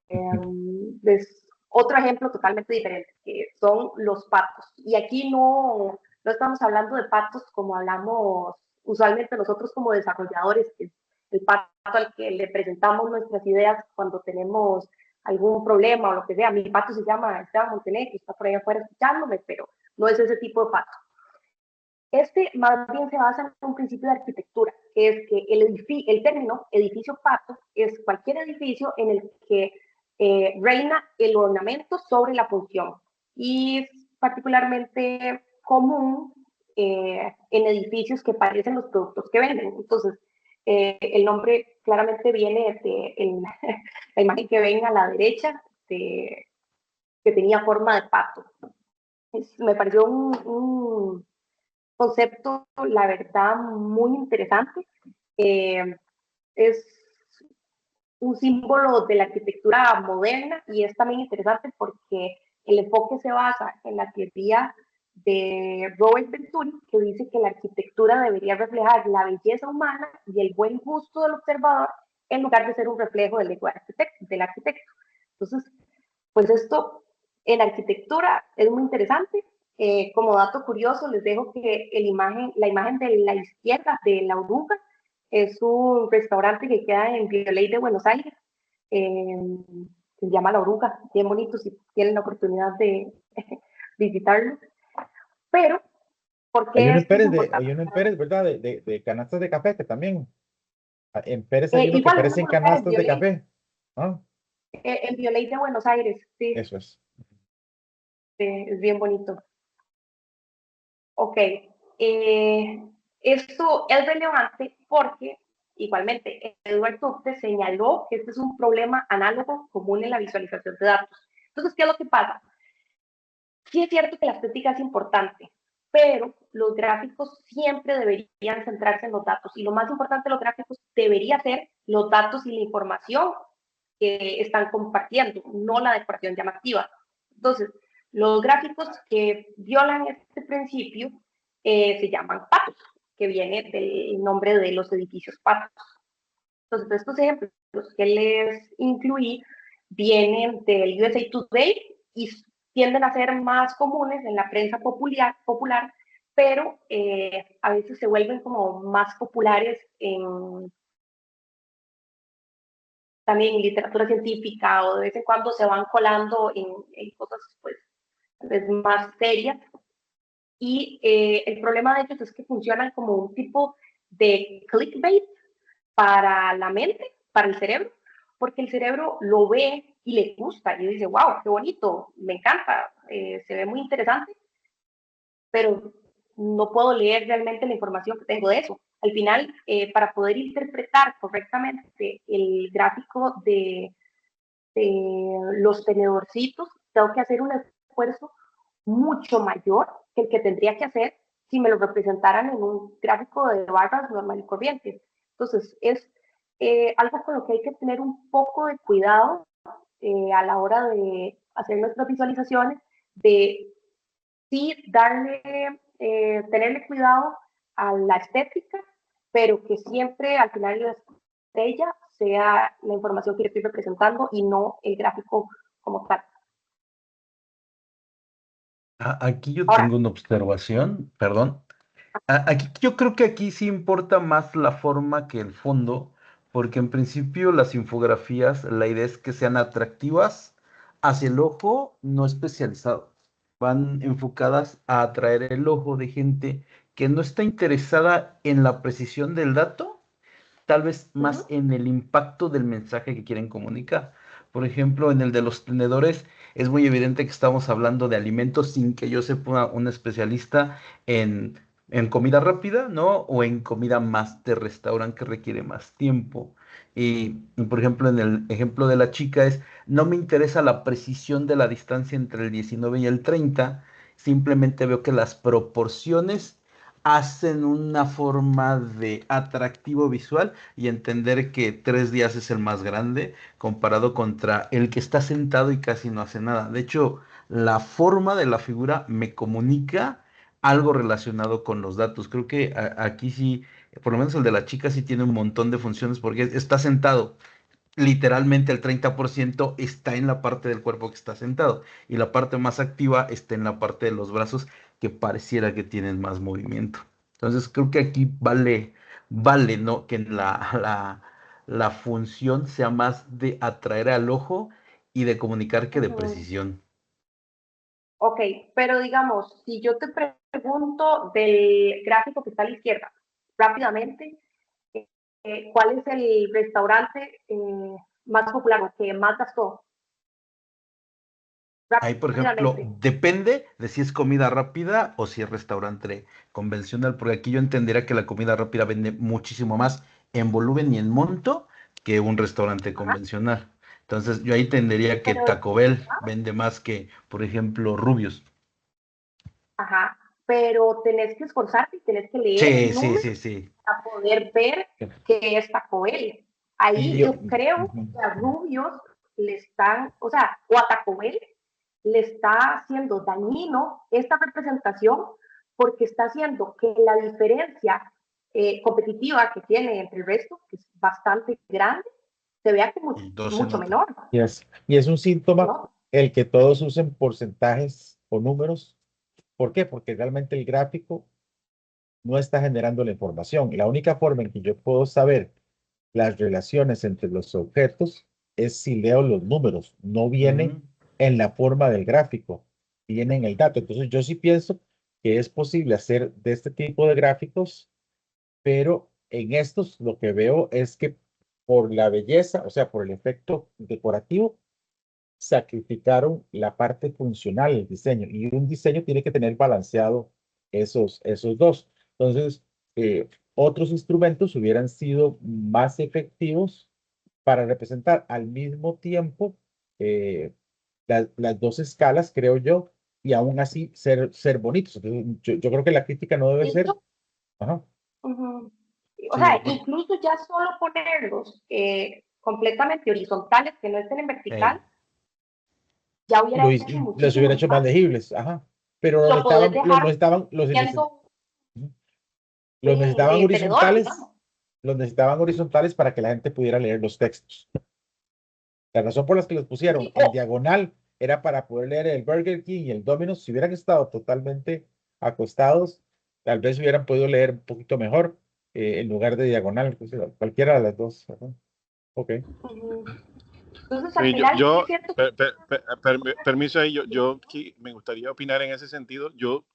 es otro ejemplo totalmente diferente, que son los patos. Y aquí no estamos hablando de patos como hablamos usualmente nosotros como desarrolladores, que es el pato al que le presentamos nuestras ideas cuando tenemos algún problema o lo que sea. Mi pato se llama Esteban Montenegro, está por ahí afuera escuchándome, pero no es ese tipo de pato. Este más bien se basa en un principio de arquitectura, que es que el término edificio pato es cualquier edificio en el que reina el ornamento sobre la función. Y es particularmente común en edificios que parecen los productos que venden. Entonces, el nombre claramente viene de la imagen que ven a la derecha, que tenía forma de pato. Me pareció un concepto, la verdad, muy interesante. Es un símbolo de la arquitectura moderna y es también interesante porque el enfoque se basa en la teoría de Robert Venturi, que dice que la arquitectura debería reflejar la belleza humana y el buen gusto del observador en lugar de ser un reflejo del ego del arquitecto. Entonces, pues esto en arquitectura es muy interesante. Como dato curioso, les dejo que la imagen de la izquierda de la oruga es un restaurante que queda en Violey de Buenos Aires. Se llama La Oruga, bien bonito si tienen la oportunidad de visitarlo. Pero, ¿por Hay qué uno en esto es Pérez, importante? hay uno en Pérez, ¿verdad? De canastas de café, que también. En Pérez hay uno que Igual, parecen canastas de café. ¿Ah? En Violey de Buenos Aires, sí, Eso es. es bien bonito. Ok, esto es relevante porque igualmente Edward Tufte señaló que este es un problema análogo común en la visualización de datos. Entonces, ¿qué es lo que pasa? Sí es cierto que la estética es importante, pero los gráficos siempre deberían centrarse en los datos y lo más importante de los gráficos debería ser los datos y la información que están compartiendo, no la decoración llamativa. Entonces, los gráficos que violan este principio se llaman patos, que viene del nombre de los edificios patos. Entonces, estos ejemplos que les incluí vienen del USA Today y tienden a ser más comunes en la prensa popular, pero a veces se vuelven como más populares también en literatura científica o de vez en cuando se van colando en cosas pues más serias. Y el problema de ellos es que funcionan como un tipo de clickbait para la mente, para el cerebro, porque el cerebro lo ve y le gusta y dice, wow, qué bonito, me encanta, se ve muy interesante, pero no puedo leer realmente la información que tengo de eso. Al final, para poder interpretar correctamente el gráfico de los tenedorcitos, tengo que hacer un esfuerzo mucho mayor que el que tendría que hacer si me lo representaran en un gráfico de barras normal y corriente. Entonces, es algo con lo que hay que tener un poco de cuidado a la hora de hacer nuestras visualizaciones, de sí darle, tenerle cuidado a la estética, pero que siempre al final de ella sea la información que le estoy representando y no el gráfico como tal. Aquí yo Ahora, tengo una observación, perdón. Aquí, yo creo que aquí sí importa más la forma que el fondo, porque en principio las infografías, la idea es que sean atractivas hacia el ojo no especializado. Van enfocadas a atraer el ojo de gente que no está interesada en la precisión del dato, tal vez más en el impacto del mensaje que quieren comunicar. Por ejemplo, en el de los tenedores es muy evidente que estamos hablando de alimentos sin que yo sepa un especialista en comida rápida, ¿no? O en comida más de restaurante que requiere más tiempo. Por ejemplo, en el ejemplo de la chica es, no me interesa la precisión de la distancia entre el 19 y el 30, simplemente veo que las proporciones hacen una forma de atractivo visual y entender que 3 días es el más grande comparado contra el que está sentado y casi no hace nada. De hecho, la forma de la figura me comunica algo relacionado con los datos. Creo que aquí sí, por lo menos el de la chica sí tiene un montón de funciones porque está sentado. Literalmente el 30% está en la parte del cuerpo que está sentado y la parte más activa está en la parte de los brazos que pareciera que tienen más movimiento. Entonces creo que aquí vale, ¿no? Que la función sea más de atraer al ojo y de comunicar que de Ujú. precisión. Ok, pero digamos, si yo te pregunto del gráfico que está a la izquierda, rápidamente, ¿cuál es el restaurante más popular o que más gastó? Ahí, por ejemplo, Rápidamente. depende de si es comida rápida o si es restaurante convencional, porque aquí yo entendería que la comida rápida vende muchísimo más en volumen y en monto que un restaurante Ajá. convencional. Entonces, yo ahí entendería que Pero, Taco Bell vende más que, por ejemplo, Rubios. ajá, pero tenés que esforzarte y tenés que leer el Sí, sí, número sí, sí. para poder ver qué es Taco Bell. Y Ahí yo, yo creo que a Rubios le están, o sea, o a Taco Bell le está haciendo dañino esta representación porque está haciendo que la diferencia competitiva que tiene entre el resto, que es bastante grande, se vea como No se mucho nota. menor, y es un síntoma ¿no? el que todos usen porcentajes o números. ¿Por qué? Porque realmente el gráfico no está generando la información. La única forma en que yo puedo saber las relaciones entre los objetos es si leo los números, no vienen Ujú. en la forma del gráfico, vienen en el dato. Entonces yo sí pienso que es posible hacer de este tipo de gráficos, pero en estos lo que veo es que por la belleza, o sea, por el efecto decorativo, sacrificaron la parte funcional del diseño y un diseño tiene que tener balanceado esos dos. Entonces, otros instrumentos hubieran sido más efectivos para representar al mismo tiempo eh, las dos escalas, creo yo, y aún así ser bonitos. Entonces, yo creo que la crítica no debe ser, Eso, ajá, o Sí, sea, incluso ya solo ponerlos completamente horizontales, que no estén en vertical, ya hubiera hecho los muchísimo hubiera hecho más impacto. legibles, ajá, pero Lo podés dejar viendo los necesitaban de tenedor, horizontales, digamos. los necesitaban horizontales para que la gente pudiera leer los textos. La razón por la que los pusieron Sí, en diagonal era para poder leer el Burger King y el Domino's. Si hubieran estado totalmente acostados, tal vez hubieran podido leer un poquito mejor en lugar de diagonal. Entonces, cualquiera de las dos. Ajá. Ok. entonces, al Sí, final, sí es cierto que... permiso ahí, yo me gustaría opinar en ese sentido. Yo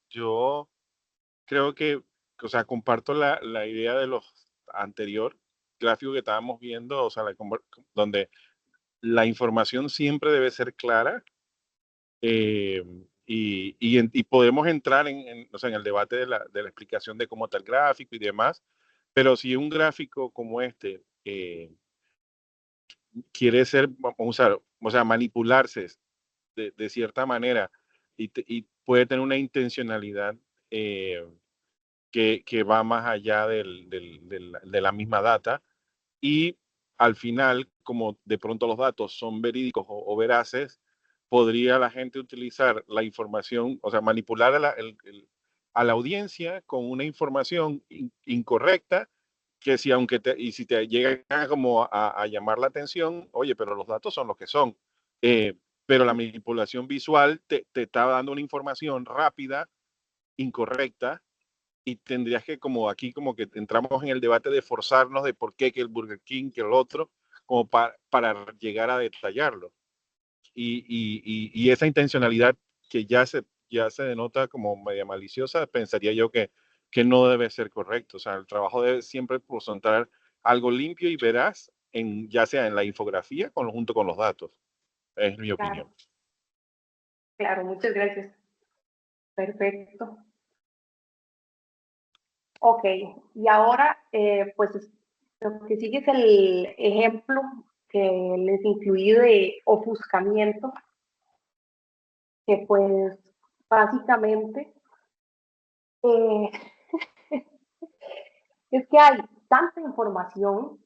creo que, o sea, comparto la idea de los anterior gráficos que estábamos viendo, o sea, donde la información siempre debe ser clara eh, y podemos entrar o sea, en el debate de la explicación de cómo está el gráfico y demás, pero si un gráfico como este quiere ser, vamos a usar, o sea, manipularse de cierta manera y puede tener una intencionalidad eh, que va más allá de la misma data y al final, como de pronto los datos son verídicos o veraces, podría la gente utilizar la información, o sea, manipular a la audiencia con una información incorrecta que si aunque y si te llega como a llamar la atención, oye, pero los datos son los que son. Eh, pero la manipulación visual te está dando una información rápida, incorrecta, y tendrías que como aquí como que entramos en el debate de forzarnos de por qué que el Burger King, que el otro, como para llegar a detallarlo. Y esa intencionalidad que ya se denota como media maliciosa, pensaría yo que no debe ser correcto. O sea, el trabajo debe siempre presentar algo limpio y veraz, ya sea en la infografía junto con los datos. Es mi opinión. Claro, claro, muchas gracias. Perfecto. Ok, y ahora, pues lo que sigue es el ejemplo que les incluí de ofuscamiento, que pues básicamente eh, es que hay tanta información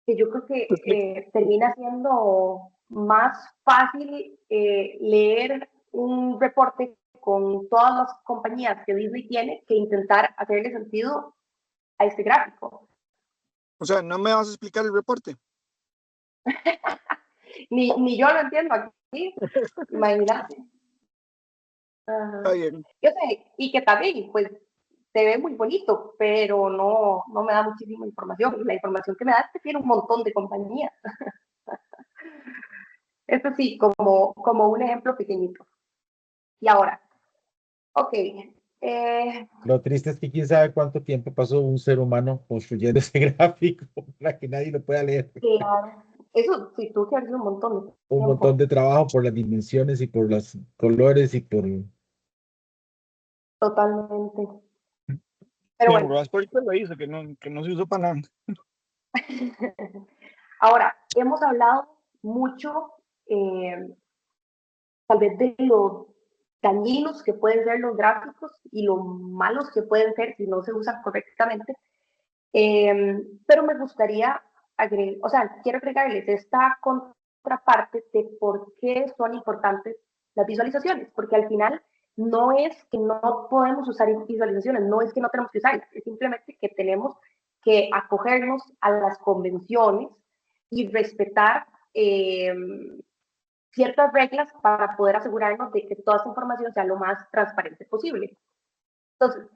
que yo creo que termina siendo más fácil leer un reporte con todas las compañías que Disney tiene que intentar hacerle sentido a este gráfico. O sea, ¿no me vas a explicar el reporte? Ni yo lo entiendo aquí, imagínate. Está bien. Yo sé, y que también, pues, se ve muy bonito, pero no me da muchísima información. La información que me da es que tiene un montón de compañías. Esto sí, como un ejemplo pequeñito. Y ahora, ok. Lo triste es que quién sabe cuánto tiempo pasó un ser humano construyendo ese gráfico para que nadie lo pueda leer. Claro. Eso sí, tuvo que haber sido un montón de Un tiempo. montón de trabajo por las dimensiones y por los colores y por... Totalmente. Pero Ni bueno. Ross Porter lo hizo, que no se usó para nada. Ahora, hemos hablado mucho, tal vez, de lo dañinos que pueden ser los gráficos y lo malos que pueden ser si no se usan correctamente. Pero me gustaría agregar, o sea, quiero agregarles esta contraparte de por qué son importantes las visualizaciones, porque al final no es que no podemos usar visualizaciones, no es que no tenemos que usarlas, es simplemente que tenemos que acogernos a las convenciones y respetar ciertas reglas para poder asegurarnos de que toda esta información sea lo más transparente posible. Entonces,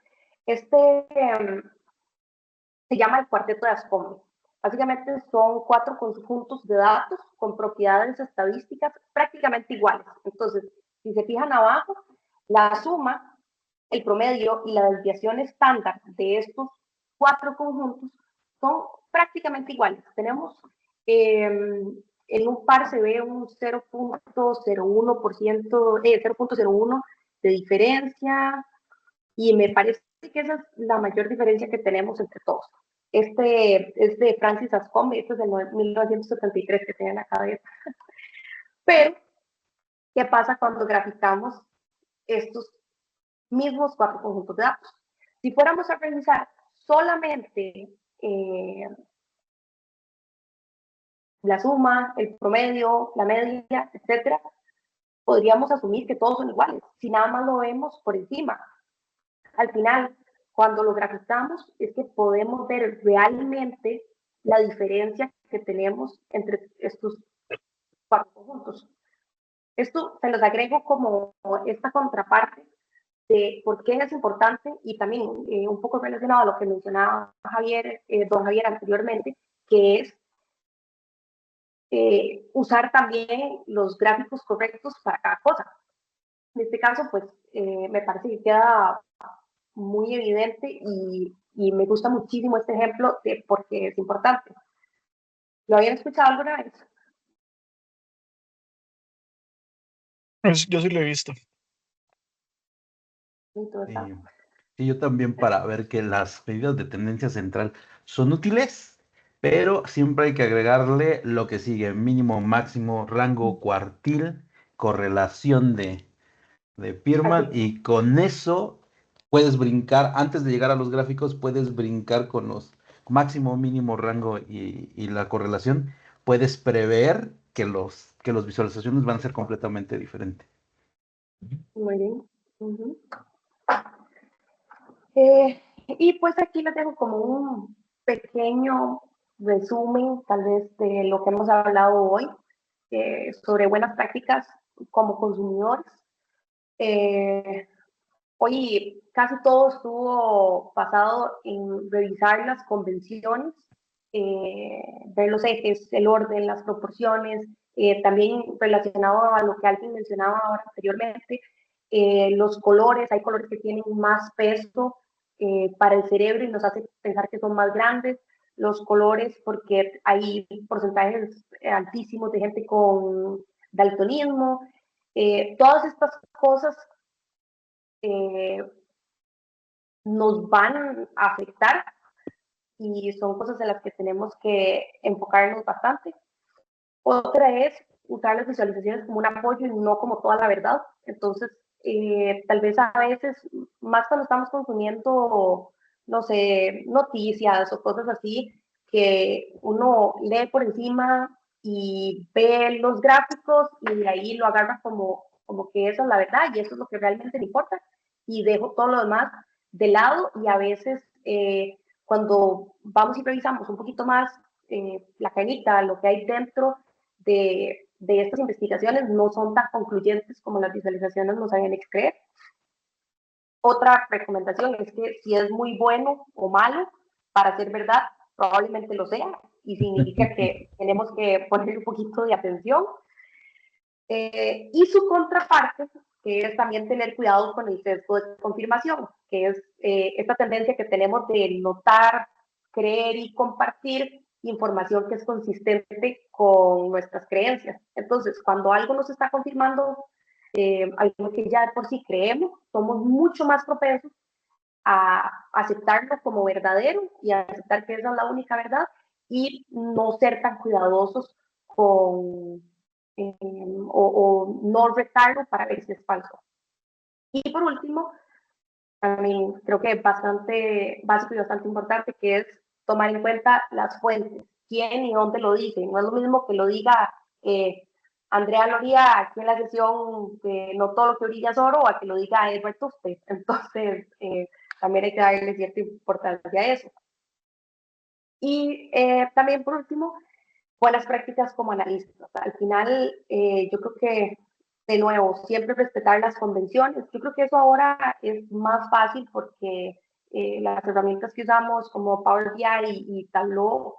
se llama el cuarteto de Ascombe. Básicamente son 4 conjuntos de datos con propiedades estadísticas prácticamente iguales. Entonces, si se fijan abajo, la suma, el promedio y la desviación estándar de estos 4 conjuntos son prácticamente iguales. Tenemos, en un par se ve un 0.01%, 0.01 de diferencia, y me parece que esa es la mayor diferencia que tenemos entre todos. Este es de Francis Ascombe, este es de 1973 que tiene en la cabeza. Pero, ¿qué pasa cuando graficamos estos mismos 4 conjuntos de datos? Si fuéramos a revisar solamente la suma, el promedio, la media, etcétera, podríamos asumir que todos son iguales, si nada más lo vemos por encima. Al final, cuando lo graficamos, es que podemos ver realmente la diferencia que tenemos entre estos 4 conjuntos. Esto se los agrego como esta contraparte de por qué es importante y también un poco relacionado a lo que mencionaba don Javier anteriormente, que es usar también los gráficos correctos para cada cosa. En este caso, pues me parece que queda muy evidente y me gusta muchísimo este ejemplo de por qué es importante. ¿Lo habían escuchado alguna vez? Yo sí lo he visto. Sí, yo también para ver que las medidas de tendencia central son útiles, pero siempre hay que agregarle lo que sigue: mínimo, máximo, rango, cuartil, correlación de Pearman, y con eso puedes brincar, antes de llegar a los gráficos, puedes brincar con los máximo, mínimo, rango y la correlación. Puedes prever que los visualizaciones van a ser completamente diferentes. Muy bien. Y pues aquí les dejo como un pequeño resumen, tal vez, de lo que hemos hablado hoy, sobre buenas prácticas como consumidores. Hoy casi todo estuvo basado en revisar las convenciones, ver los ejes, el orden, las proporciones, también relacionado a lo que alguien mencionaba ahora anteriormente, los colores. Hay colores que tienen más peso para el cerebro y nos hace pensar que son más grandes. Los colores, porque hay porcentajes altísimos de gente con daltonismo. Todas estas cosas nos van a afectar y son cosas en las que tenemos que enfocarnos bastante. Otra es usar las visualizaciones como un apoyo y no como toda la verdad. Entonces, tal vez a veces, más cuando estamos consumiendo, no sé, noticias o cosas así, que uno lee por encima y ve los gráficos y de ahí lo agarra como como que eso es la verdad y eso es lo que realmente me importa y dejo todo lo demás de lado y a veces cuando vamos y revisamos un poquito más la canita, lo que hay dentro de estas investigaciones no son tan concluyentes como las visualizaciones nos habían hecho creer. Otra recomendación es que si es muy bueno o malo para ser verdad, probablemente lo sea y significa que tenemos que ponerle un poquito de atención. Y su contraparte, que es también tener cuidado con el sesgo de confirmación, que es esta tendencia que tenemos de notar, creer y compartir información que es consistente con nuestras creencias. Entonces, cuando algo nos está confirmando, algo que ya de por sí creemos, somos mucho más propensos a aceptarlo como verdadero y a aceptar que esa es la única verdad y no ser tan cuidadosos con o no retarlo para ver si es falso. Y por último, también creo que es bastante básico y bastante importante, que es tomar en cuenta las fuentes, quién y dónde lo dice. No es lo mismo que lo diga Andrea Loría aquí en la sesión de No todo lo que brilla es oro, o a que lo diga Edward Tufte. Entonces, también hay que darle cierta importancia a eso. Y también, por último, buenas prácticas como analistas. Al final, yo creo que, de nuevo, siempre respetar las convenciones. Yo creo que eso ahora es más fácil porque las herramientas que usamos como Power BI y Tableau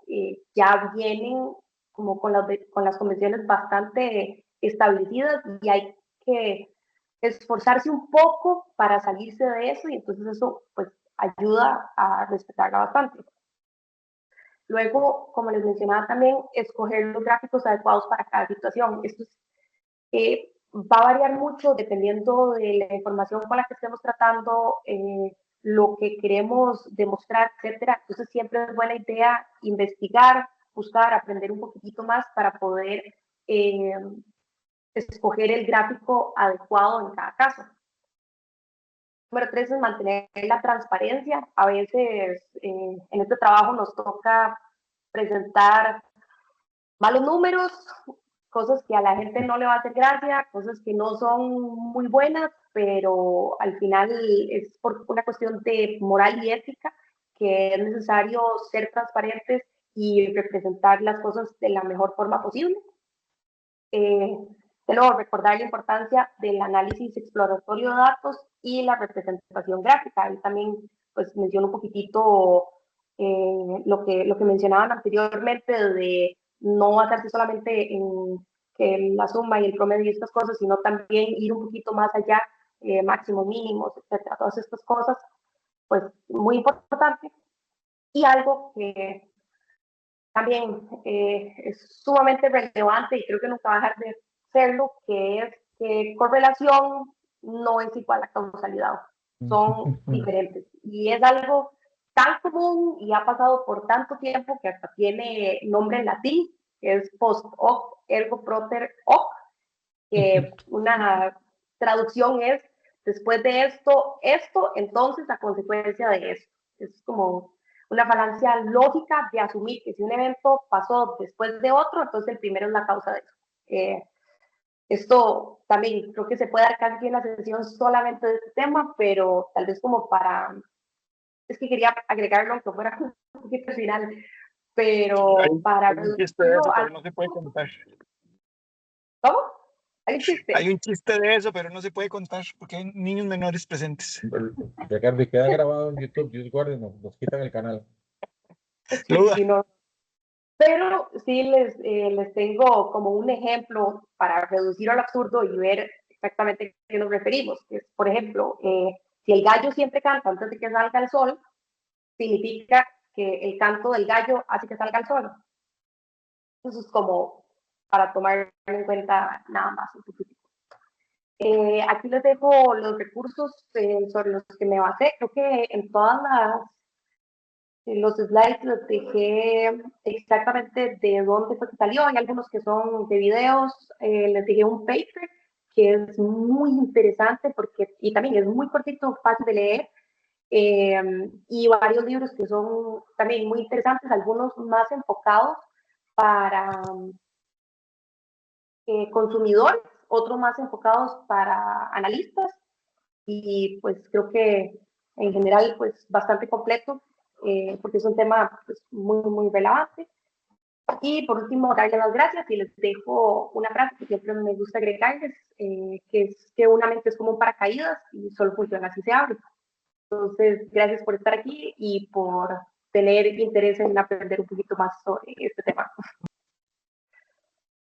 ya vienen como con las convenciones bastante establecidas y hay que esforzarse un poco para salirse de eso y entonces eso pues ayuda a respetarla bastante. Luego, como les mencionaba también, escoger los gráficos adecuados para cada situación. Esto va a variar mucho dependiendo de la información con la que estemos tratando, lo que queremos demostrar, etcétera. Entonces, siempre es buena idea investigar, buscar, aprender un poquitito más para poder escoger el gráfico adecuado en cada caso. Número 3 es mantener la transparencia. A veces en este trabajo nos toca presentar malos números, cosas que a la gente no le va a hacer gracia, cosas que no son muy buenas, pero al final es por una cuestión de moral y ética que es necesario ser transparentes y representar las cosas de la mejor forma posible. De nuevo, recordar la importancia del análisis exploratorio de datos y la representación gráfica. Ahí también pues menciono un poquitito lo que mencionaban anteriormente de no basarse solamente en que la suma y el promedio y estas cosas, sino también ir un poquito más allá, máximos, mínimos, etcétera. Todas estas cosas, pues muy importante. Y algo que también es sumamente relevante y creo que nunca va a dejar de serlo, que es que correlación no es igual a causalidad, son diferentes. Y es algo tan común y ha pasado por tanto tiempo que hasta tiene nombre en latín, que es post hoc, ergo propter hoc, que una traducción es después de esto, entonces a consecuencia de eso. Es como una falacia lógica de asumir que si un evento pasó después de otro, entonces el primero es la causa de eso. Esto también creo que se puede dar casi en la sesión solamente de este tema, pero tal vez como para, es que quería agregarlo aunque fuera un poquito final, pero para hay un chiste de eso, pero no se puede contar. ¿Cómo? ¿Hay un chiste? Hay un chiste de eso, pero no se puede contar porque hay niños menores presentes. Ricardo, queda grabado en YouTube, Dios guarde, nos quitan el canal. Sí, no. Pero sí les tengo como un ejemplo para reducir al absurdo y ver exactamente a qué nos referimos. Es, por ejemplo, si el gallo siempre canta antes de que salga el sol, significa que el canto del gallo hace que salga el sol. Eso es como para tomar en cuenta nada más un poquito. Aquí les dejo los recursos sobre los que me basé. Creo que en todas los slides les dejé exactamente de dónde fue que salió. Hay algunos que son de videos. Les dejé un paper que es muy interesante porque, y también es muy cortito, fácil de leer. Y varios libros que son también muy interesantes, algunos más enfocados para consumidores otros más enfocados para analistas y pues creo que en general pues bastante completo porque es un tema pues, muy relevante. Y por último, darles las gracias y les dejo una frase que siempre me gusta agregarles, que es que una mente es como un paracaídas y solo funciona si se abre. Entonces, gracias por estar aquí y por tener interés en aprender un poquito más sobre este tema.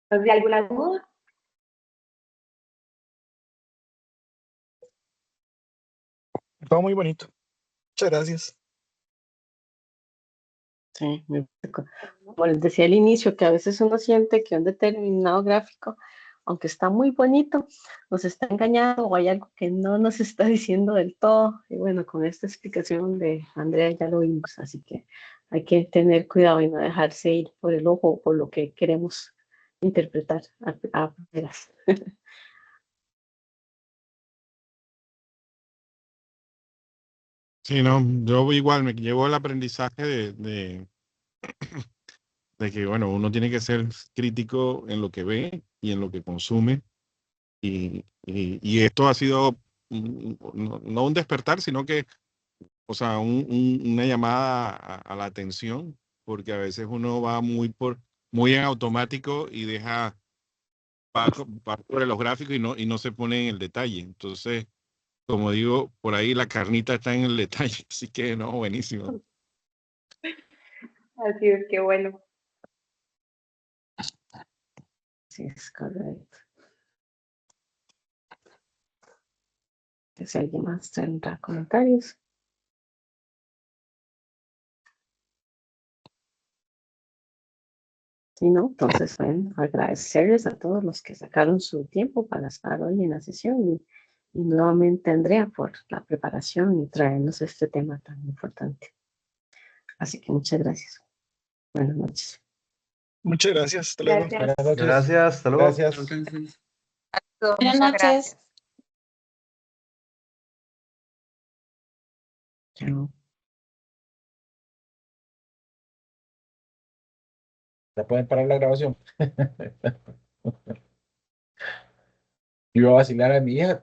Entonces, ¿alguna duda? Todo muy bonito. Muchas gracias. Sí, como les decía al inicio, que a veces uno siente que un determinado gráfico, aunque está muy bonito, nos está engañando o hay algo que no nos está diciendo del todo. Y bueno, con esta explicación de Andrea ya lo vimos, así que hay que tener cuidado y no dejarse ir por el ojo o por lo que queremos interpretar a primeras. Sí, no, yo igual me llevo el aprendizaje de que, bueno, uno tiene que ser crítico en lo que ve y en lo que consume. Y esto ha sido no un despertar, sino que, o sea, una llamada a la atención, porque a veces uno va muy en automático y va sobre los gráficos y no se pone en el detalle. Entonces, como digo, por ahí la carnita está en el detalle, así que no, buenísimo. Así es, que bueno. Sí, es correcto. Si alguien más tendrá comentarios. Si no, entonces, bueno, agradecerles a todos los que sacaron su tiempo para estar hoy en la sesión y nuevamente Andrea por la preparación y traernos este tema tan importante. Así que muchas gracias. Buenas noches. Muchas gracias. Hasta luego. Gracias. Buenas noches. Gracias, hasta luego. Gracias. Buenas noches. Chao. ¿Ya pueden parar la grabación? Iba a vacilar a mi hija.